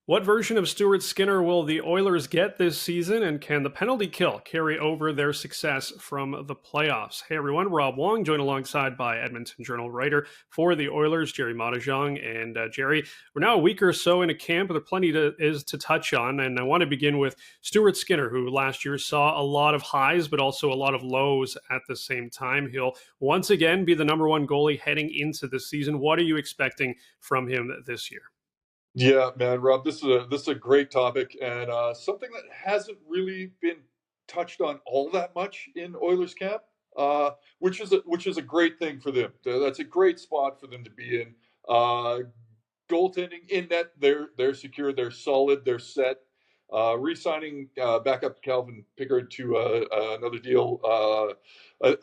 What version of Stuart Skinner will the Oilers get this season, and can the penalty kill carry over their success from the playoffs? Hey everyone, Rob Wong, joined alongside by Edmonton Journal writer for the Oilers, Gerry Moddejonge. And Gerry, we're now a week or so into camp, but there plenty to touch on. And I want to begin with Stuart Skinner, who last year saw a lot of highs, but also a lot of lows at the same time. He'll once again be the number one goalie heading into the season. What are you expecting from him this year? Yeah, man, Rob, this is a great topic and something that hasn't really been touched on all that much in Oilers camp, which is a great thing for them. That's a great spot for them to be in. Goaltending in net, they're secure, they're solid, they're set. Re-signing backup Calvin Pickard to another deal.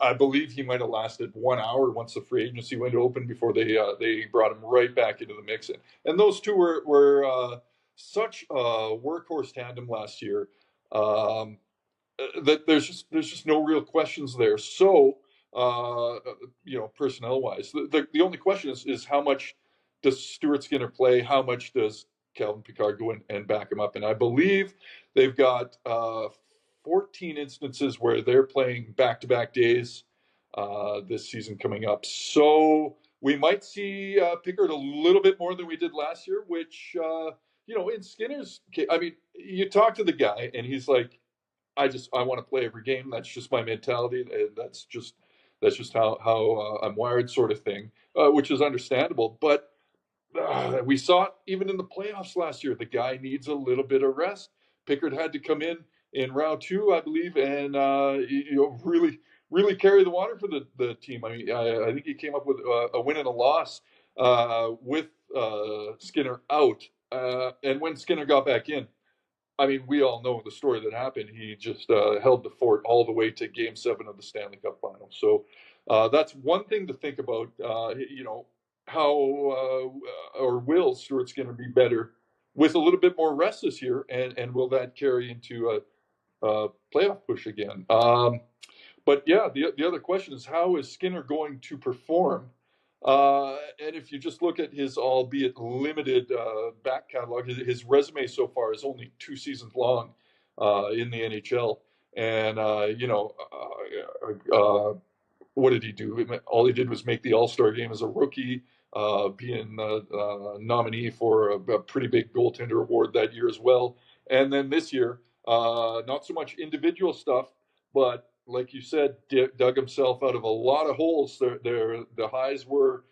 I believe he might have lasted 1 hour once the free agency window opened before they brought him right back into the mix. And those two were such a workhorse tandem last year um, that there's just no real questions there. So personnel wise, the only question is how much does Stuart Skinner play? How much does Calvin Pickard go in and back him up? And I believe they've got 14 instances where they're playing back-to-back days this season coming up. So we might see Pickard a little bit more than we did last year, which, in Skinner's case, I mean, you talk to the guy and he's like, I want to play every game. That's just my mentality. And that's just how I'm wired, sort of thing, which is understandable. But we saw it even in the playoffs last year. The guy needs a little bit of rest. Pickard had to come in round two, I believe, and really carry the water for the team. I mean, I think he came up with a win and a loss with Skinner out. And when Skinner got back in, I mean, we all know the story that happened. He just held the fort all the way to Game 7 of the Stanley Cup Final. So that's one thing to think about. How or will Stuart Skinner be better with a little bit more rest this year, and will that carry into a playoff push again? But yeah, the other question is, how is Skinner going to perform? And if you just look at his, albeit limited, back catalog, his resume so far is only 2 seasons long in the NHL. And what did he do? All he did was make the All-Star game as a rookie, being a nominee for a pretty big goaltender award that year as well. And then this year, not so much individual stuff, but like you said, dug himself out of a lot of holes. The highs were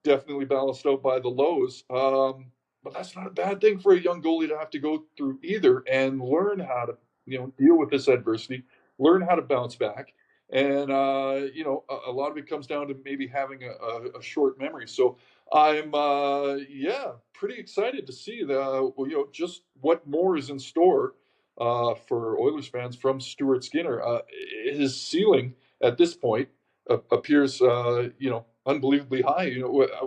definitely balanced out by the lows. But that's not a bad thing for a young goalie to have to go through either, and learn how to deal with this adversity, learn how to bounce back. And a lot of it comes down to maybe having a short memory. So I'm pretty excited to see just what more is in store for Oilers fans from Stuart Skinner. His ceiling at this point appears unbelievably high.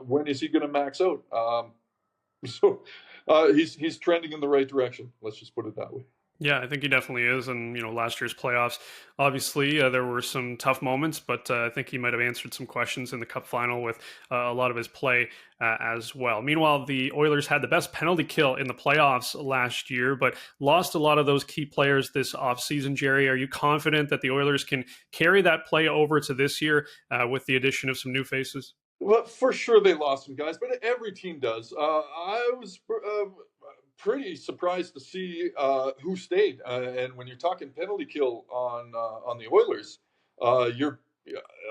When is he going to max out? So he's trending in the right direction. Let's just put it that way. Yeah, I think he definitely is. And, last year's playoffs, obviously, there were some tough moments, but I think he might have answered some questions in the cup final with a lot of his play as well. Meanwhile, the Oilers had the best penalty kill in the playoffs last year, but lost a lot of those key players this offseason. Gerry, are you confident that the Oilers can carry that play over to this year with the addition of some new faces? Well, for sure they lost some guys, but every team does. I was pretty surprised to see who stayed. And when you're talking penalty kill on the Oilers, you're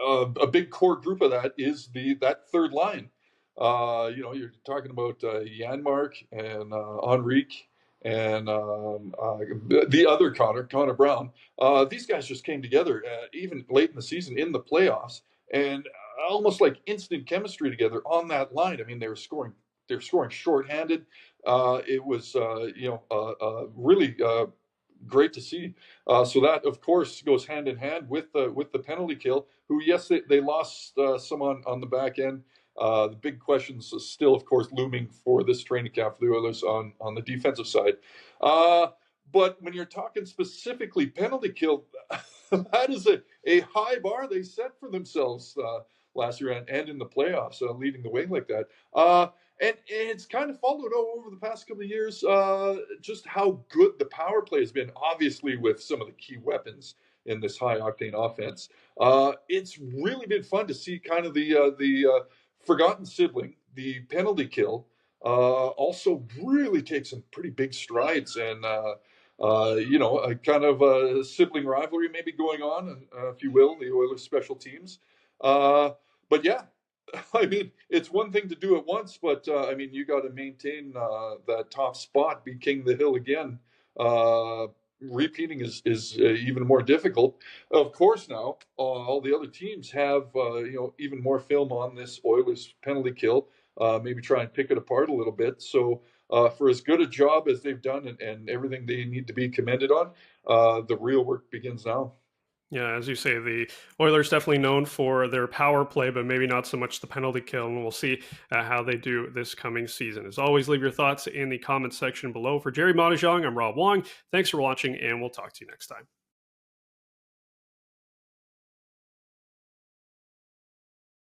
a big core group of that is that third line. You're talking about Janmark and Henrique and the other Connor Brown. These guys just came together even late in the season in the playoffs, and almost like instant chemistry together on that line. I mean, they were scoring shorthanded. It was really great to see. So that, of course, goes hand in hand with the penalty kill. Who, yes, they lost some on the back end. The big questions is still, of course, looming for this training camp for the Oilers on the defensive side. But when you're talking specifically penalty kill, that is a high bar they set for themselves last year and in the playoffs, leading the way like that. And it's kind of followed over the past couple of years just how good the power play has been, obviously, with some of the key weapons in this high octane offense. It's really been fun to see kind of the forgotten sibling, the penalty kill, also really take some pretty big strides. And, a kind of a sibling rivalry maybe going on, if you will, the Oilers special teams. But yeah, I mean, it's one thing to do it once, but I mean, you got to maintain that top spot, be king of the hill again. Repeating is even more difficult. Of course, now all the other teams have even more film on this Oilers penalty kill. Maybe try and pick it apart a little bit. So for as good a job as they've done and everything they need to be commended on, the real work begins now. Yeah, as you say, the Oilers definitely known for their power play, but maybe not so much the penalty kill. And we'll see how they do this coming season. As always, leave your thoughts in the comments section below. For Gerry Moddejonge, I'm Rob Wong. Thanks for watching, and we'll talk to you next time.